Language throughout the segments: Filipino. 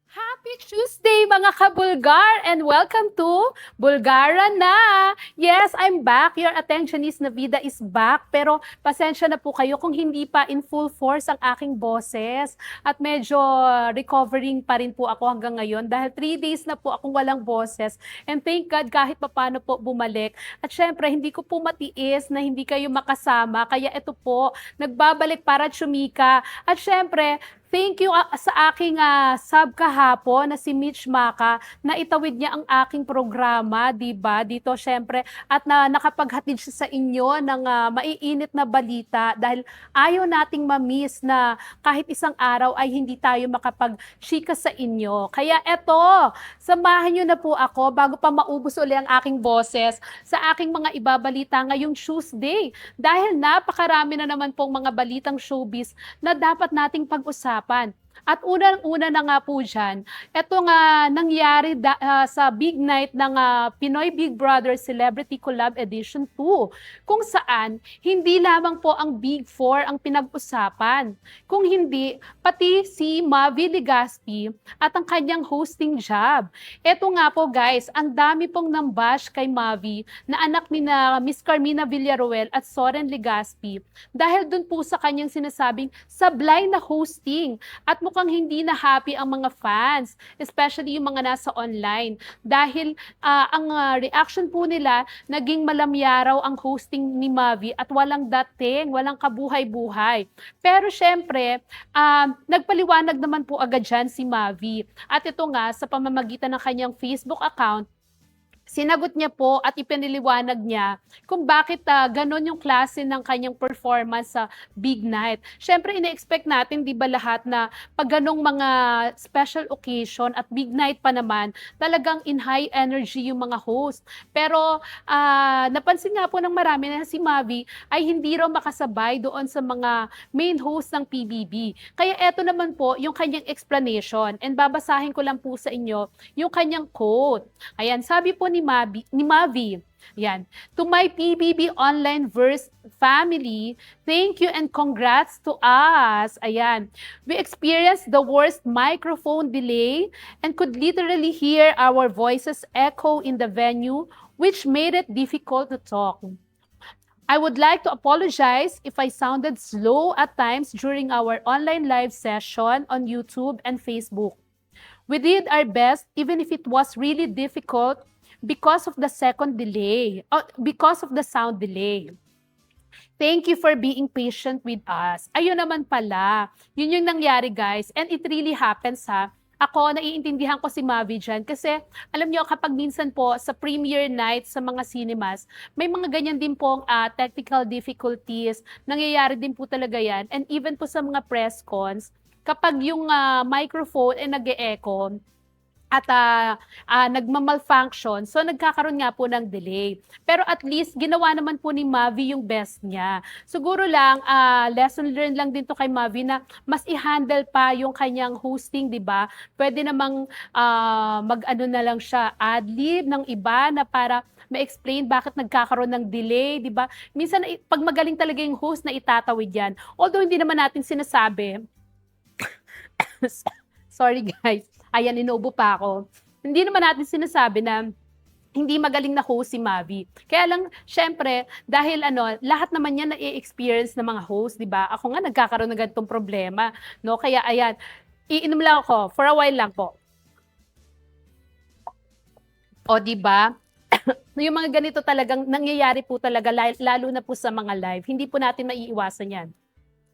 Happy Tuesday mga ka-Bulgar and welcome to Bulgara na! Yes, I'm back. Your attentionist Navida is back. Pero pasensya na po kayo kung hindi pa in full force ang aking boses. At medyo recovering pa rin po ako hanggang ngayon dahil 3 days na po akong walang boses. And thank God kahit papano po bumalik. At syempre, hindi ko po matiis na hindi kayo makasama. Kaya ito po, nagbabalik para tsumika. At syempre, thank you sa aking sub kahapon na si Mitch Maka na itawid niya ang aking programa, 'di ba? Dito syempre at nakapaghatid siya sa inyo ng maiinit na balita dahil ayaw nating ma-miss na kahit isang araw ay hindi tayo makapag-chika sa inyo. Kaya eto, samahan niyo na po ako bago pa maubos uli ang aking boses sa aking mga ibabalita ngayong Tuesday dahil napakarami na naman pong mga balitang showbiz na dapat nating pag-usapan. At unang-una na nga po dyan, ito nga nangyari sa big night ng Pinoy Big Brother Celebrity Collab Edition 2, kung saan hindi lamang po ang Big Four ang pinag-usapan, kung hindi pati si Mavi Legaspi at ang kanyang hosting job. Ito nga po guys, ang dami pong nambash kay Mavi na anak ni na Miss Carmina Villaruel at Soren Legaspi dahil dun po sa kanyang sinasabing sablay na hosting at mukhang hindi na happy ang mga fans, especially yung mga nasa online. Dahil ang reaction po nila, naging malamyaraw ang hosting ni Mavi at walang dating, walang kabuhay-buhay. Pero syempre, nagpaliwanag naman po agad dyan si Mavi. At ito nga, sa pamamagitan ng kanyang Facebook account, sinagot niya po at ipiniliwanag niya kung bakit ganon yung klase ng kanyang performance sa Big Night. Siyempre, ina-expect natin, di ba lahat na pag ganong mga special occasion at Big Night pa naman, talagang in high energy yung mga host. Pero napansin nga po ng marami na si Mavi ay hindi raw makasabay doon sa mga main host ng PBB. Kaya eto naman po yung kanyang explanation and babasahin ko lang po sa inyo yung kanyang quote. Ayan, sabi po ni Mavi, yan. To my PBB Online Verse family, thank you and congrats to us. Ayan. We experienced the worst microphone delay and could literally hear our voices echo in the venue, which made it difficult to talk. I would like to apologize if I sounded slow at times during our online live session on YouTube and Facebook. We did our best even if it was really difficult because of the because of the sound delay. Thank you for being patient with us. Ayun naman pala. Yun yung nangyari guys. And it really happens ha. Ako, naiintindihan ko si Mavi dyan kasi alam nyo kapag minsan po sa premiere night sa mga cinemas, may mga ganyan din pong technical difficulties. Nangyayari din po talaga yan. And even po sa mga press cons, kapag yung microphone ay nag-e-echo, at nagmamalfunction. So, nagkakaroon nga po ng delay. Pero at least, ginawa naman po ni Mavi yung best niya. Siguro lang, lesson learned lang din to kay Mavi na mas i-handle pa yung kanyang hosting, di ba? Pwede namang mag-ano na lang siya, ad-lib ng iba na para ma-explain bakit nagkakaroon ng delay, di ba? Minsan, pag magaling talaga yung host na itatawid yan. Although, hindi naman natin sinasabi, sorry guys, ayan, inuubo pa ako. Hindi naman natin sinasabi na hindi magaling na host si Mavi. Kaya lang, syempre, dahil lahat naman yan na-experience ng mga host, di ba? Ako nga, nagkakaroon ng ganitong problema. No? Kaya, ayan, iinom lang ako, for a while lang po. O, di ba? Yung mga ganito talagang nangyayari po talaga, lalo na po sa mga live. Hindi po natin maiiwasan yan.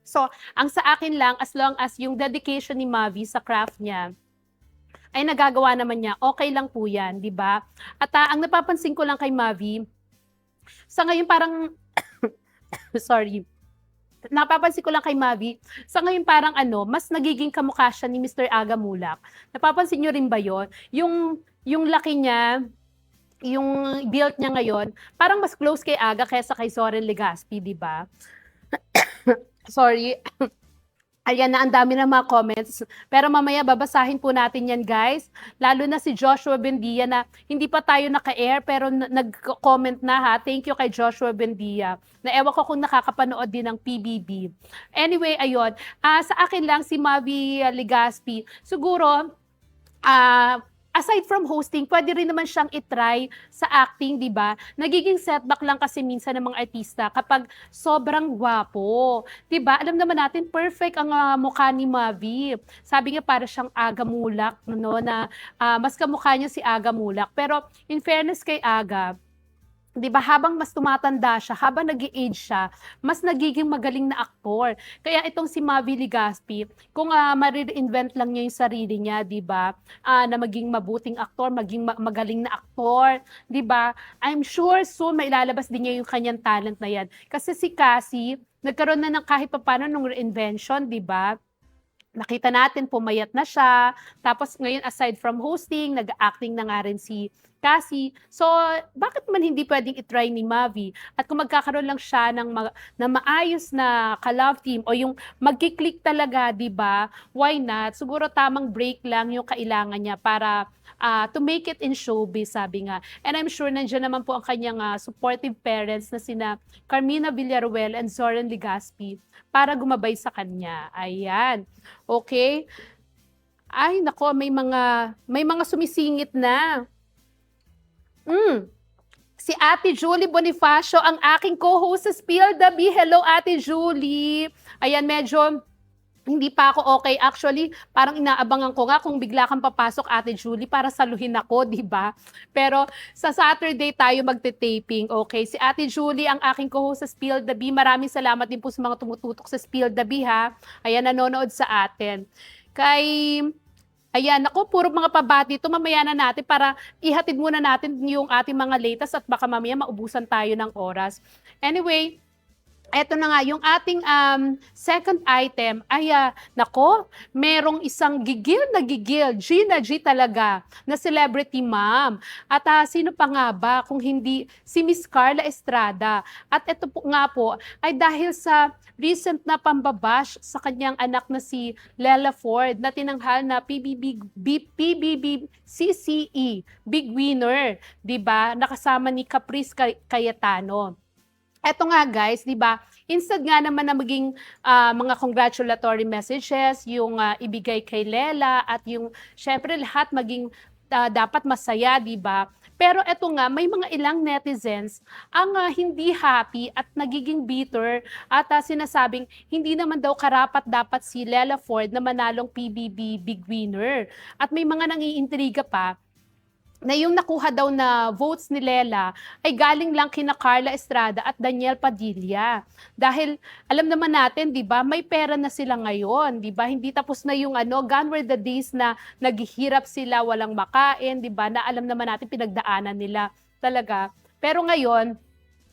So, ang sa akin lang, as long as yung dedication ni Mavi sa craft niya, ay nagagawa naman niya, okay lang po yan, di ba? At ang napapansin ko lang kay Mavi, sa ngayon parang, sorry, napapansin ko lang kay Mavi, sa ngayon parang mas nagiging kamukha siya ni Mr. Aga Mulak. Napapansin niyo rin ba yon? Yung laki niya, yung build niya ngayon, parang mas close kay Aga kaysa kay Soren Legaspi, di ba? Sorry. Ayan na, ang dami ng mga comments. Pero mamaya babasahin po natin yan guys. Lalo na si Joshua Bendia na hindi pa tayo naka-air pero nag-comment na ha. Thank you kay Joshua Bendia. Na ewan ko kung nakakapanood din ng PBB. Anyway, ayun. Sa akin lang si Mavi Legaspi. Siguro, ah, aside from hosting, pwede rin naman siyang i-try sa acting, 'di ba? Nagiging setback lang kasi minsan ng mga artista kapag sobrang gwapo, 'di ba? Alam naman natin perfect ang, mukha ni Mavi. Sabi nga para siyang Aga Mulak 'no, na, mas kamukha niya si Aga Mulak. Pero in fairness kay Aga, 'di ba habang mas tumatanda siya, habang nag-e-age siya, mas nagiging magaling na aktor. Kaya itong si Mavi Legaspi, kung, mare-reinvent lang niya yung sarili niya, 'di ba, na maging mabuting aktor, maging magaling na aktor, 'di ba? I'm sure soon mailalabas din niya yung kanyang talent na 'yan. Kasi si Cassie, nagkaroon na ng kahit papaano nung reinvention, 'di ba? Nakita natin pumayat na siya, tapos ngayon aside from hosting, nag-acting na nga rin si Cassie. So, bakit man hindi puwedeng i-try ni Mavi at kung magkakaroon lang siya ng maayos na ka-love team o yung magki-click talaga, 'di ba, why not? Siguro tamang break lang yung kailangan niya para, to make it in showbiz, sabi nga. And I'm sure nandiyan naman po ang kanyang, supportive parents na sina Carmina Villaruel and Zoren Legaspi para gumabay sa kanya, ayan. Okey. Ay naku, may mga sumisingit na. Hmm, si Ate Julie Bonifacio ang aking co-host sa Spill the Bee. Hello, Ate Julie. Ayan, medyo hindi pa ako okey. Actually, parang inaabangan ko nga kung bigla kang papasok, Ate Julie, para saluhin ako, 'di ba? Pero sa Saturday tayo magte-taping, okey? Si Ate Julie ang aking co-host sa Spill the Bee. Maraming salamat din po sa mga tumututok sa Spill the Bee, ha. Ayan, nanonood sa atin. Kay Ayan, naku, puro mga pabati 'to, mamaya na natin para ihatid muna natin yung ating mga latest at baka mamaya maubusan tayo ng oras. Anyway, eto na nga, yung ating, second item ay, naku, merong isang gigil na gigil, G na G talaga, na celebrity mom. At, sino pa nga ba kung hindi si Miss Carla Estrada. At eto po nga po ay dahil sa recent na pambabash sa kanyang anak na si Lela Ford na tinanghal na PBB CCE, big winner, 'di ba, nakasama ni Caprice Cayetano. Eto nga guys, 'di ba, instead nga naman na maging, mga congratulatory messages yung, ibigay kay Lela at yung siyempre lahat maging, dapat masaya, 'di ba? Pero eto nga, may mga ilang netizens ang, hindi happy at nagiging bitter at, sinasabing hindi naman daw karapat-dapat si Lela Ford na manalong PBB big winner. At may mga nangiintriga pa na yung nakuha daw na votes ni Lela ay galing lang kina Carla Estrada at Daniel Padilla. Dahil alam naman natin, 'di ba, may pera na sila ngayon, 'di ba? Hindi tapos na yung gone were the days na naghihirap sila, walang makain, 'di ba? Na alam naman natin pinagdaanan nila talaga. Pero ngayon,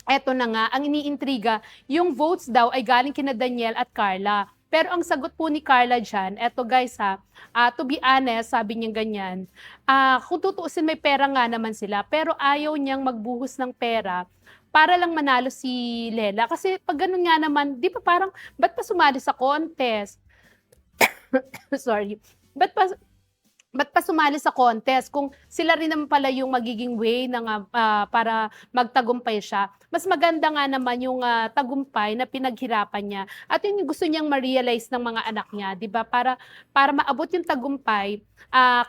eto na nga, ang iniintriga, yung votes daw ay galing kina Daniel at Carla. Pero ang sagot po ni Carla diyan, eto guys ha, to be honest, sabi niya ganyan, kung tutuusin may pera nga naman sila, pero ayaw niyang magbuhos ng pera para lang manalo si Lela. Kasi pag ganun nga naman, di ba parang, ba't pa sumali sa contest? Sorry. Ba't pa Ba't pa sumali sa contest kung sila rin naman pala yung magiging way ng, para magtagumpay siya. Mas maganda nga naman yung, tagumpay na pinaghirapan niya at yun yung gusto niyang ma-realize ng mga anak niya, 'di ba? Para maabot yung tagumpay,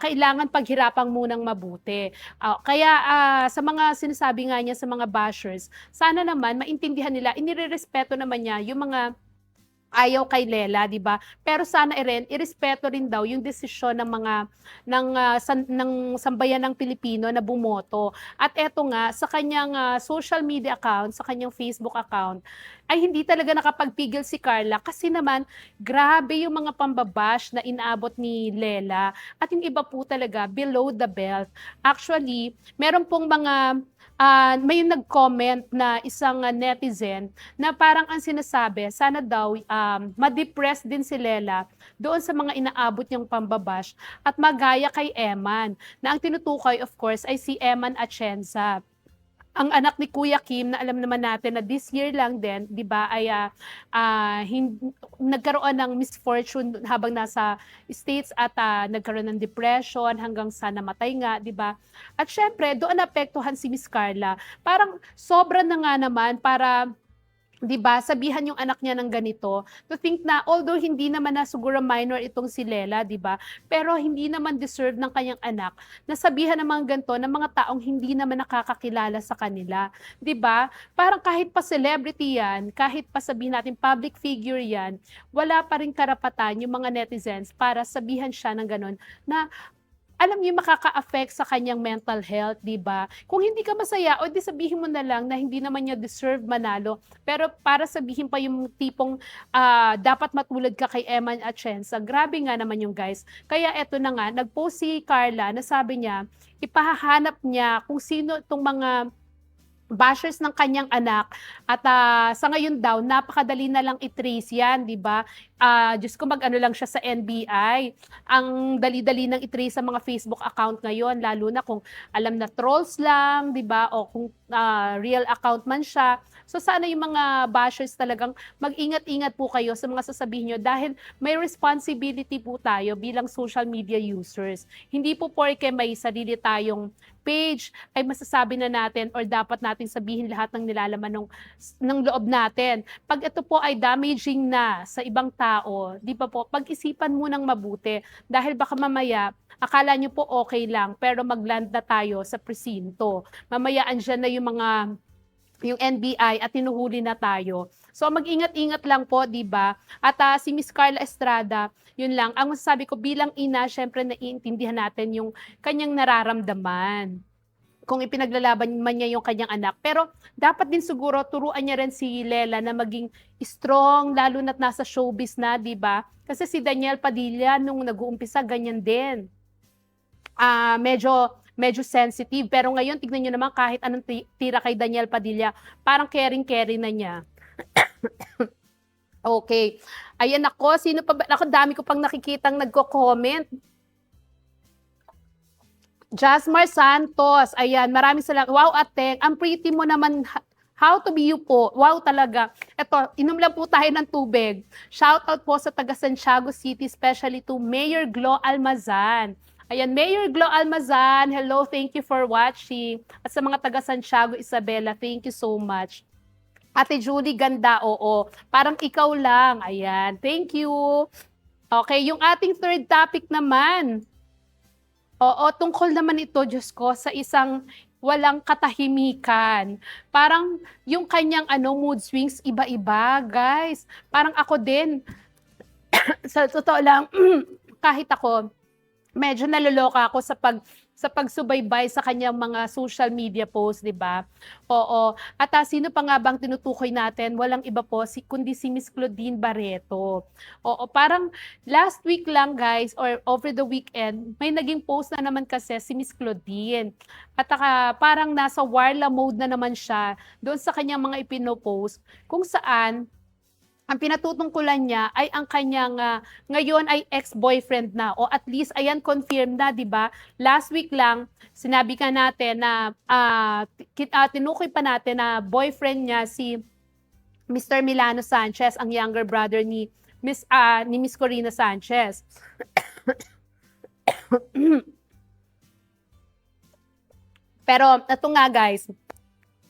kailangan paghirapan munang mabuti. Kaya, sa mga sinasabi nga niya sa mga bashers, sana naman maintindihan nila, inirerespeto naman niya yung mga ayaw kay Lela, 'di ba? Pero sana rin irespeto rin daw yung desisyon ng mga ng sambayan ng Pilipino na bumoto. At eto nga sa kanyang, social media account, sa kanyang Facebook account, ay hindi talaga nakapagpigil si Carla kasi naman grabe yung mga pambabash na inaabot ni Lela at yung iba po talaga below the belt. Actually, meron pong mga, may nag-comment na isang, netizen na parang ang sinasabi sana daw, ma-depress din si Lela doon sa mga inaabot niyang pambabash at magaya kay Eman, na ang tinutukoy of course ay si Eman Atienza. Ang anak ni Kuya Kim na alam naman natin na this year lang din, 'di ba, ay, nagkaroon ng misfortune habang nasa States at, nagkaroon ng depression hanggang sa namatay nga, 'di ba? At siyempre doon naapektuhan si Miss Carla. Parang sobra na nga naman para 'Di ba, sabihan yung anak niya ng ganito, to think na although hindi naman na siguro minor itong si Lela, 'di ba, pero hindi naman deserve ng kanyang anak na sabihan ng mga ganito ng mga taong hindi naman nakakakilala sa kanila, 'di ba? Parang kahit pa celebrity 'yan, kahit pa sabihin natin public figure 'yan, wala pa ring karapatan yung mga netizens para sabihan siya ng gano'n na alam niyo makaka-affect sa kanyang mental health, 'di ba? Kung hindi ka masaya, o 'di sabihin mo na lang na hindi naman niya deserve manalo, pero para sabihin pa yung tipong, dapat matulad ka kay Emma Atienza, grabe nga naman yung guys. Kaya eto na nga, nag-post si Carla na sabi niya, ipahahanap niya kung sino 'tong mga bashers ng kanyang anak at, sa ngayon daw napakadali na lang i-trace 'yan, 'di ba? Diyos ko mag-ano lang siya sa NBI, ang dali-dali ng i-trace sa mga Facebook account ngayon lalo na kung alam na trolls lang, 'di ba, o kung, real account man siya. So, sana yung mga bashers talagang mag-ingat-ingat po kayo sa mga sasabihin niyo dahil may responsibility po tayo bilang social media users. Hindi po porke may sarili tayong page ay masasabi na natin or dapat nating sabihin lahat ng nilalaman ng loob natin. 'Pag ito po ay damaging na sa ibang tao, 'di ba po, pag-isipan munang mabuti dahil baka mamaya akala niyo po okay lang pero mag-land na tayo sa presinto. Mamaya andiyan na yung NBI at hinuhuli na tayo. So mag-ingat-ingat lang po, 'di ba? At, si Miss Carla Estrada, yun lang, ang masasabi ko bilang ina siyempre naiintindihan natin yung kanyang nararamdaman, kung ipinaglalaban man niya yung kanyang anak. Pero dapat din siguro turuan niya rin si Lela na maging strong lalo na't nasa showbiz na, 'di ba? Kasi si Daniel Padilla nung nag-uumpisa ganyan din. Medyo medyo sensitive pero ngayon tignan niyo naman kahit anong tira kay Daniel Padilla, parang caring-caring na niya. Okay. Ayan ako, sino pa ba, naku dami ko pang nakikitang nagko-comment. Jasmar Santos, ayan, maraming salamat. Wow, Ateng, ang pretty mo naman. How to be you po. Wow talaga. Eto, inom lang po tayo ng tubig. Shout out po sa taga Santiago City, especially to Mayor Glo Almazan. Ayan, Mayor Glo Almazan, hello, thank you for watching. At sa mga taga Santiago Isabela, thank you so much. Ate Julie, ganda, oo. Parang ikaw lang. Ayan, thank you. Okay, yung ating third topic naman. Oo, tungkol naman ito, Diyos ko, sa isang walang katahimikan. Parang yung kanyang mood swings iba-iba, guys. Parang ako din, sa totoo lang, kahit ako, medyo naloloka ako sa pagsubaybay sa kanyang mga social media posts, 'di ba? Oo. At, sino pa nga bang tinutukoy natin? Walang iba po kundi si Miss Claudine Barreto. Oo, parang last week lang guys or over the weekend, may naging post na naman kasi si Miss Claudine. At, parang nasa warla mode na naman siya doon sa kanyang mga ipino-post kung saan ang pinatutungkulan niya ay ang kanyang, ngayon ay ex-boyfriend na o at least ayan confirmed na, 'di ba? Last week lang sinabi nga natin na, tinukoy pa natin na boyfriend niya si Mr. Milano Sanchez, ang younger brother ni Miss Corina Sanchez. Pero ito nga guys,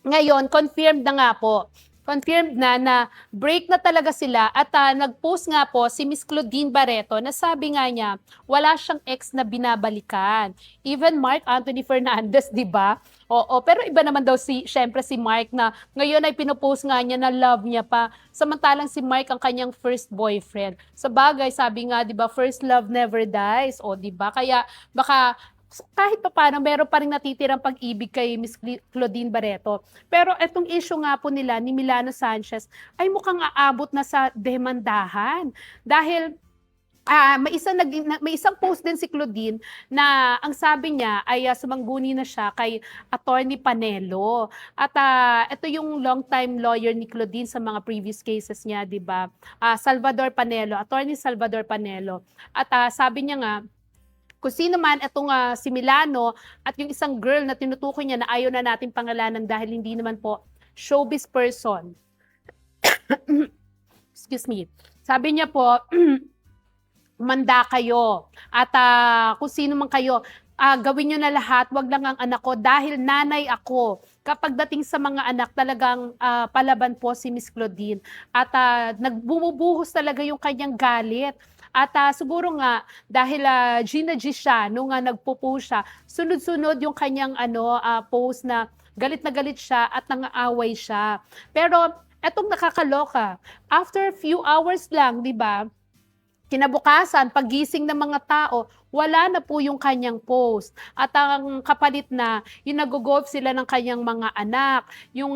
ngayon confirmed na nga po. Confirmed na break na talaga sila at, nag-post nga po si Miss Claudine Barreto na sabi nga niya, wala siyang ex na binabalikan. Even Mark Anthony Fernandez, 'di ba? Oo, pero iba naman daw siyempre si Mark na ngayon ay pino-post nga niya na love niya pa. Samantalang si Mark ang kanyang first boyfriend. Sabagay, sabi nga 'di ba, first love never dies, o 'di ba? Kaya baka kahit papaano meron pa ring natitirang pag-ibig kay Miss Claudine Barreto. Pero etong issue nga po nila ni Milano Sanchez ay mukhang aabot na sa demandahan. Dahil may isang post din si Claudine na ang sabi niya ay sumangguni na siya kay Attorney Panelo. At ito yung long time lawyer ni Claudine sa mga previous cases niya, 'di ba? Salvador Panelo, Attorney Salvador Panelo. At sabi niya nga kung sino man itong, si Milano at yung isang girl na tinutukoy niya na ayaw na nating pangalanan dahil hindi naman po showbiz person. Excuse me. Sabi niya po, manda kayo at, kung sino man kayo, gawin niyo na lahat, 'wag lang ang anak ko dahil nanay ako. Kapag dating sa mga anak talagang, palaban po si Miss Claudine at, nagbumubuhos talaga yung kanyang galit. At, siguro nga dahil, Gina G siya nung, nagpo-post siya, sunod-sunod yung kanyang ano, post na galit siya at nang-aaway siya. Pero etong nakakaloka, after few hours lang, 'di ba, kinabukasan, paggising ng mga tao, wala na po yung kanyang post. At ang kapalit na, yung nag-golf sila ng kanyang mga anak, yung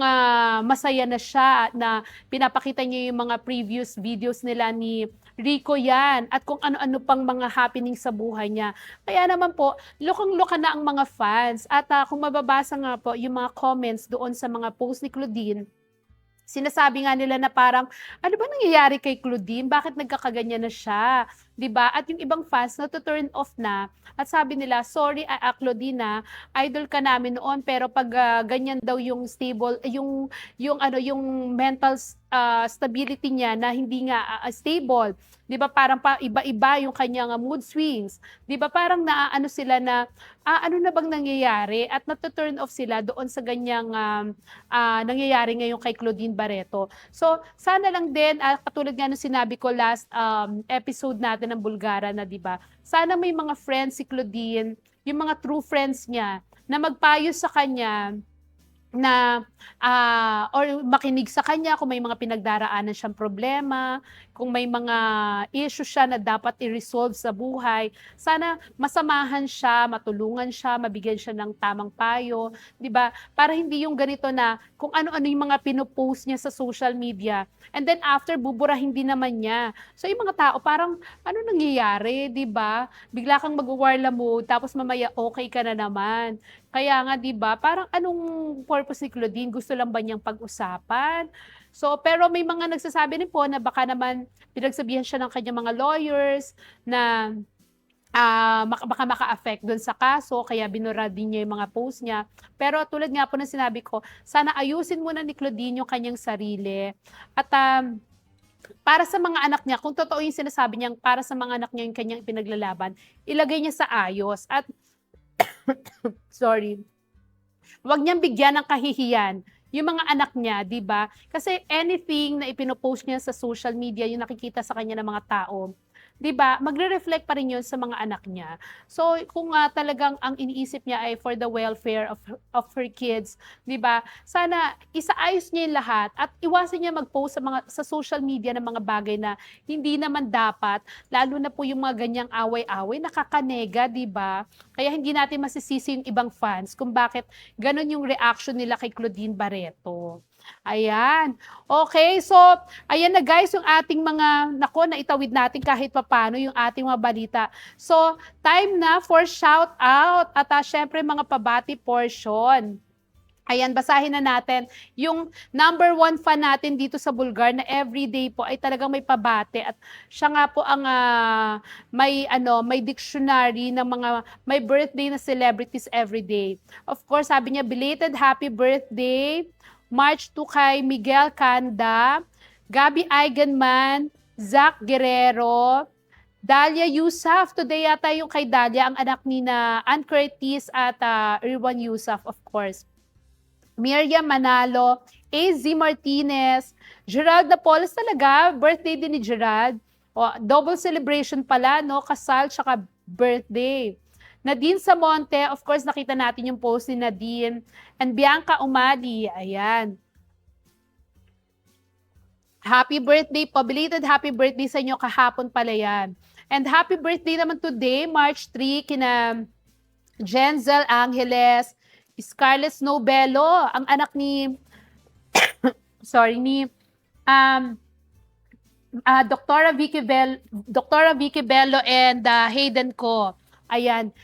masaya na siya, na pinapakita niya yung mga previous videos nila ni Rico yan, at kung ano-ano pang mga happening sa buhay niya. Kaya naman po, lukang-luka na ang mga fans. At kung mababasa nga po yung mga comments doon sa mga post ni Claudine, sinasabi nga nila na parang, "Ano ba nangyayari kay Claudine? Bakit nagkakaganyan na siya?" 'Di ba? At yung ibang fans nato-turn off na at sabi nila, "Sorry, Claudine, idol ka namin noon pero 'pag, ganyan daw yung stable yung ano, yung mental stability niya na hindi nga, stable, 'di ba parang pa iba-iba yung kanyang, mood swings." 'Di ba parang naaano sila na, ano na bang nangyayari at nato-turn off sila doon sa ganyang, nangyayari ngayon kay Claudine Barreto. So, sana lang din, katulad nga nung sinabi ko last, episode natin ng Bulgara na 'di ba, sana may mga friends si Claudine, yung mga true friends niya na magpayo sa kanya na, or makinig sa kanya kung may mga pinagdaraanan siyang problema, kung may mga issue siya na dapat i-resolve sa buhay, sana masamahan siya, matulungan siya, mabigyan siya ng tamang payo, 'di ba? Para hindi yung ganito na kung ano-ano yung mga pino-post niya sa social media and then after buburahin din naman niya. So yung mga tao parang, "Ano nangyayari?" 'Di ba? Bigla kang magwa-warla mode tapos mamaya okey ka na naman. Kaya nga 'di ba, parang anong purpose ni Claudine, gusto lang ba niyang pag-usapan? So, pero may mga nagsasabi rin po na baka naman pinagsabihan siya ng kanyang mga lawyers na, baka maka-affect dun sa kaso kaya binura din niya yung mga post niya. Pero tulad nga po ng sinabi ko, sana ayusin muna ni Claudine yung kanyang sarili at, para sa mga anak niya, kung totoo yung sinasabi niyang para sa mga anak niya yung kanyang ipinaglalaban, ilagay niya sa ayos at sorry, wag niyang bigyan ng kahihiyan yung mga anak niya, 'di ba? Kasi anything na ipino-post niya sa social media, yung nakikita sa kanya ng mga tao, 'di ba, magre-reflect pa rin yun sa mga anak niya. So, kung, talagang ang iniisip niya ay for the welfare of her kids, 'di ba, sana isaayos niya yung lahat at iwasan niya mag-post sa social media ng mga bagay na hindi naman dapat, lalo na po yung mga ganyang away-away, nakakanega, 'di ba? Kaya hindi natin masisisi yung ibang fans kung bakit gano'n yung reaction nila kay Claudine Barreto. Ayan. Okay, so ayan na guys yung ating mga naku, naitawid natin kahit papaano yung ating mga balita. So, time na for shout out at, siyempre mga pabati portion. Ayan, basahin na natin yung number 1 fan natin dito sa Bulgar na everyday po ay talagang may pabate at siya nga po ang, may dictionary ng mga may birthday na celebrities everyday. Of course, sabi niya, belated happy birthday, March 2 kay Miguel Canda, Gabby Eigenman, Zach Guerrero, Dalia Yusuf. Today yata yung kay Dalia, ang anak ni na Ann Curtis at Irwan Yusuf, of course. Miriam Manalo, AZ Martinez, Gerald Napoles talaga, birthday din ni Gerald. O, double celebration pala, no? Kasal tsaka birthday. Nadine Samonte, of course, nakita natin yung post ni Nadine. And Bianca Umali, ayan. Happy birthday po, belated happy birthday sa inyo, kahapon pala yan. And happy birthday naman today, March 3, kina Jenzel Angeles, Scarlett Snowbello, ang anak ni Doktora Vicky Bello and Hayden Ko. Ayan.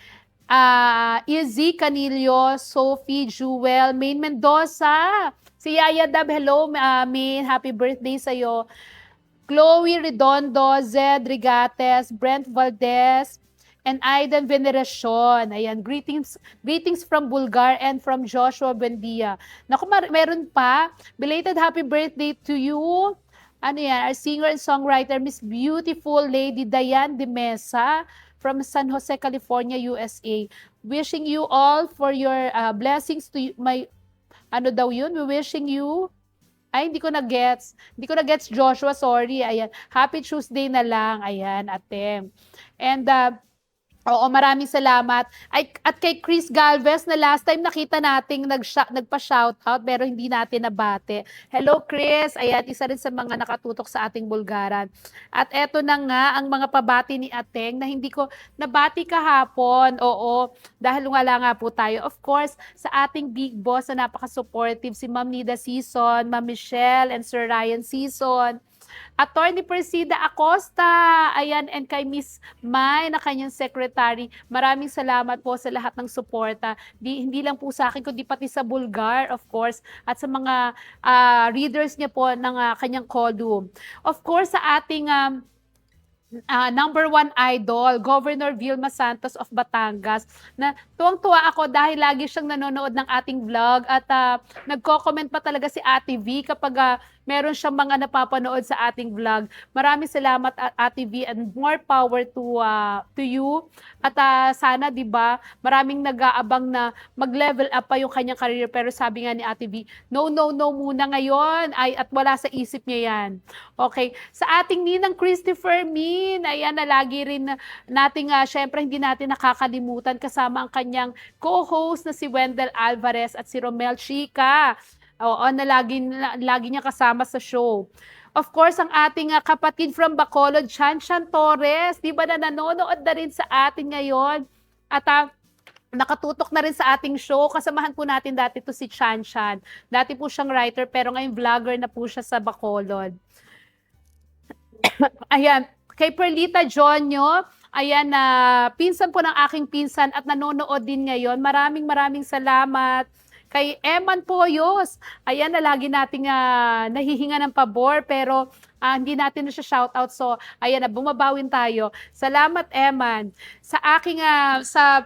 Izzy Canillo, Sophie Jewel, Main Mendoza, si Yaya Dab, hello, Main, happy birthday sa'yo. Chloe Redondo, Zed Rigates, Brent Valdez, and Aidan Veneracion. Ayan, greetings from Bulgar and from Joshua Buendia. Naku, meron pa. Belated happy birthday to you. Ano yan, our singer and songwriter, Miss Beautiful Lady Diane de Mesa from San Jose, California, USA. Wishing you all for your blessings to my, ano daw yun? We wishing you, ay, hindi ko na-gets. Hindi ko na-gets, Joshua, sorry. Ayan. Happy Tuesday na lang. Ayan, ate. And, oo, maraming salamat. Ay, at kay Chris Galvez na last time nakita nating nagpa-shoutout pero hindi natin nabate. Hello Chris, ayan, isa rin sa mga nakatutok sa ating Bulgaran. At eto na nga ang mga pabati ni Ateng na hindi ko nabati kahapon. Oo, dahil wala nga po tayo. Of course, sa ating big boss na napaka-supportive, si Ma'am Nida Season, Ma'am Michelle, and Sir Ryan Season. Attorney Persida Acosta, ayan, and kay Miss Mai na kanyang secretary. Maraming salamat po sa lahat ng suporta. Hindi lang po sa akin, kundi pati sa Bulgar, of course, at sa mga readers niya po ng kanyang column. Of course, sa ating number one idol, Governor Vilma Santos of Batangas, na tuwang-tuwa ako dahil lagi siyang nanonood ng ating vlog at nagko-comment pa talaga si Ate V kapag meron siyang mga napapanood sa ating vlog. Maraming salamat Ate V and more power to you. At sana 'di ba, maraming nag-aabang na mag-level up pa yung kanyang career pero sabi nga ni Ate V, no muna ngayon at wala sa isip niya 'yan. Okay, sa ating ninang Christopher Min, ayan na lagi rin nating syempre hindi natin nakakalimutan kasama ang kanyang co-host na si Wendell Alvarez at si Romel Chica. Oo, na lagi niya kasama sa show. Of course, ang ating kapatid from Bacolod, Chan Torres, di ba na nanonood na rin sa atin ngayon? At nakatutok na rin sa ating show. Kasamahan po natin dati to si Chan. Dati po siyang writer, pero ngayon vlogger na po siya sa Bacolod. Ayan, kay Perlita Jonyo, ayan na pinsan po ng aking pinsan at nanonood din ngayon. Maraming salamat. Kay Eman Poyos, ayan na lagi nating nahihinga ng pabor pero hindi natin na siya shoutout. So, ayan na, bumabawin tayo. Salamat, Eman. Sa aking, sa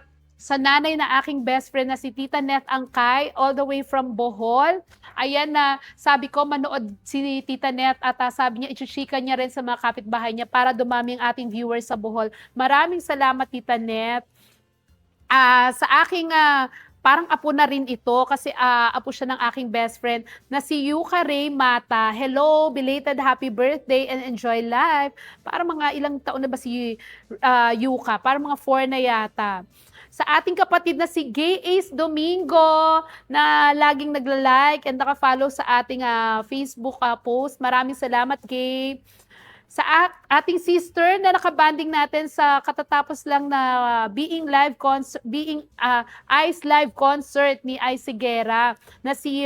nanay na aking best friend na si Tita Net Angkay, all the way from Bohol. Ayan na, sabi ko, manood si Tita Net at sabi niya, ichuchika niya rin sa mga kapitbahay niya para dumami ang ating viewers sa Bohol. Maraming salamat, Tita Net. Sa aking parang apo na rin ito kasi apo siya ng aking best friend na si Yuka Ray Mata. Hello, belated happy birthday and enjoy life. Parang mga ilang taon na ba si Yuka? Parang mga 4 na yata. Sa ating kapatid na si Gay Ace Domingo na laging nagla-like and naka-follow sa ating Facebook post. Maraming salamat, Gay. Sa ating sister na nakabanding natin sa katatapos lang na Ice live concert ni Ice Guerra na si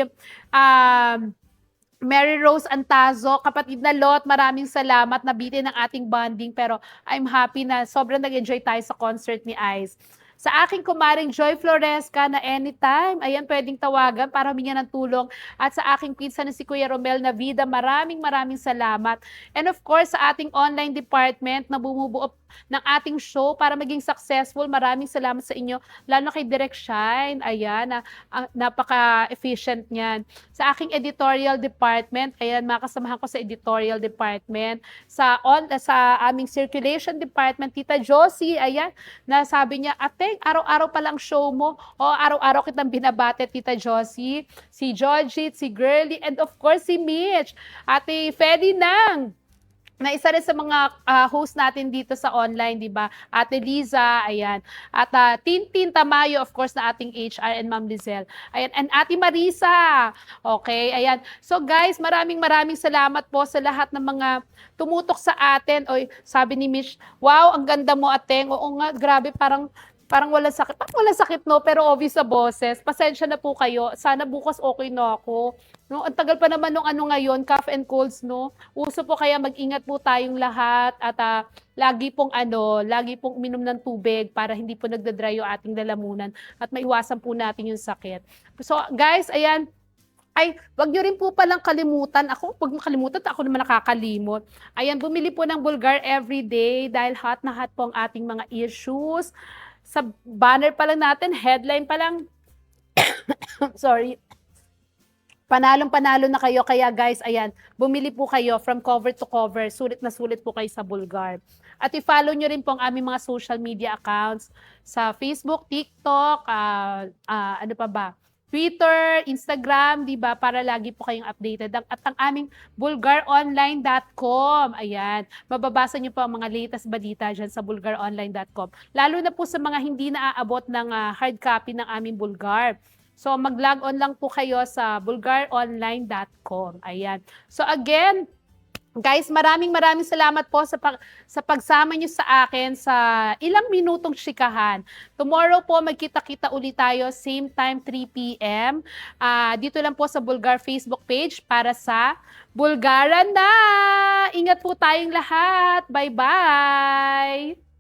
Mary Rose Antazo, kapatid na Lot, maraming salamat, nabitin ang ating bonding pero I'm happy na sobrang nag-enjoy tayo sa concert ni Ice. Sa aking kumaring Joy Floresca na anytime, ayan, pwedeng tawagan para humingi ng tulong. At sa aking pinsan na si Kuya Romel Navida, maraming salamat. And of course, sa ating online department na bumubuo ng ating show para maging successful, maraming salamat sa inyo. Lalo kay Direk Shine, ayan, napaka-efficient niyan. Sa aking editorial department, ayan, makasamahan ko sa editorial department. Sa aming circulation department, Tita Josie, ayan, nasabi niya, ate, araw-araw pa lang show mo. O, araw-araw kitang binabate, Tita Josie. Si Georgie, si Girlie, and of course, si Mitch. Ate Feli Nang, na isa rin sa mga host natin dito sa online, di ba? Ate Liza, ayan. At Tintin Tamayo, of course, na ating HR and Ma'am Lizelle. Ayan. And Ate Marisa. Okay, ayan. So guys, maraming salamat po sa lahat ng mga tumutok sa atin. Oy, sabi ni Mitch, wow, ang ganda mo, Ateng. Oo nga, grabe, parang walang sakit. Parang walang sakit, no? Pero obvious sa boses. Pasensya na po kayo. Sana bukas okay na ako. No? Ang tagal pa naman nung ngayon, cough and colds, no? Uso po kaya mag-ingat po tayong lahat at lagi pong uminom ng tubig para hindi po nagdadry yung ating lalamunan at maiwasan po natin yung sakit. So guys, ayan, ay, wag nyo rin po palang kalimutan. Pag makalimutan, ako naman nakakalimot. Ayan, bumili po ng Bulgar everyday dahil hot na hot po ang ating mga issues. Sa banner pa lang natin, headline pa lang, sorry, panalong-panalo na kayo. Kaya guys, ayan, bumili po kayo from cover to cover. Sulit na sulit po kayo sa Bulgar. At i-follow nyo rin po ang aming mga social media accounts sa Facebook, TikTok, ano pa ba? Twitter, Instagram, di ba? Para lagi po kayong updated. At ang aming bulgaronline.com. Ayan. Mababasa niyo po ang mga latest balita dyan sa bulgaronline.com. Lalo na po sa mga hindi naaabot ng hard copy ng aming Bulgar. So, mag-log on lang po kayo sa bulgaronline.com. Ayan. So, again, guys, maraming salamat po sa pagsama niyo sa akin sa ilang minutong chikahan. Tomorrow po magkita-kita ulit tayo, same time 3 p.m. Dito lang po sa Bulgar Facebook page para sa Bulgaran na! Ingat po tayong lahat. Bye-bye!